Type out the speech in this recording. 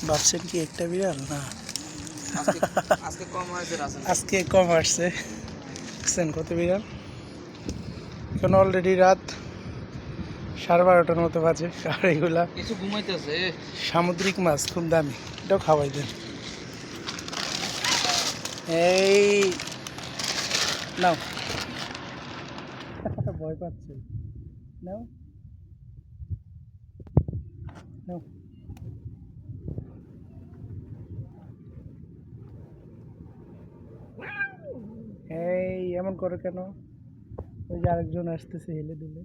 ভাবছেন কি একটা বিড়াল না? আজকে কম হয়েছে রাসেল। আজকে কম আসছে। দেখছেন কত বিড়াল। এখন অলরেডি রাত 12:30টার মতো বাজে। আর এগুলা কিছু ঘুমাইতেছে। সামুদ্রিক মাছ, খুব দামি, এটাও খাওয়াই দেন। এই নাও। ভয় পাচ্ছে। নাও নাও। এই এমন করে কেন? ওই যে আরেকজন আসতেছে হেলে দুলে।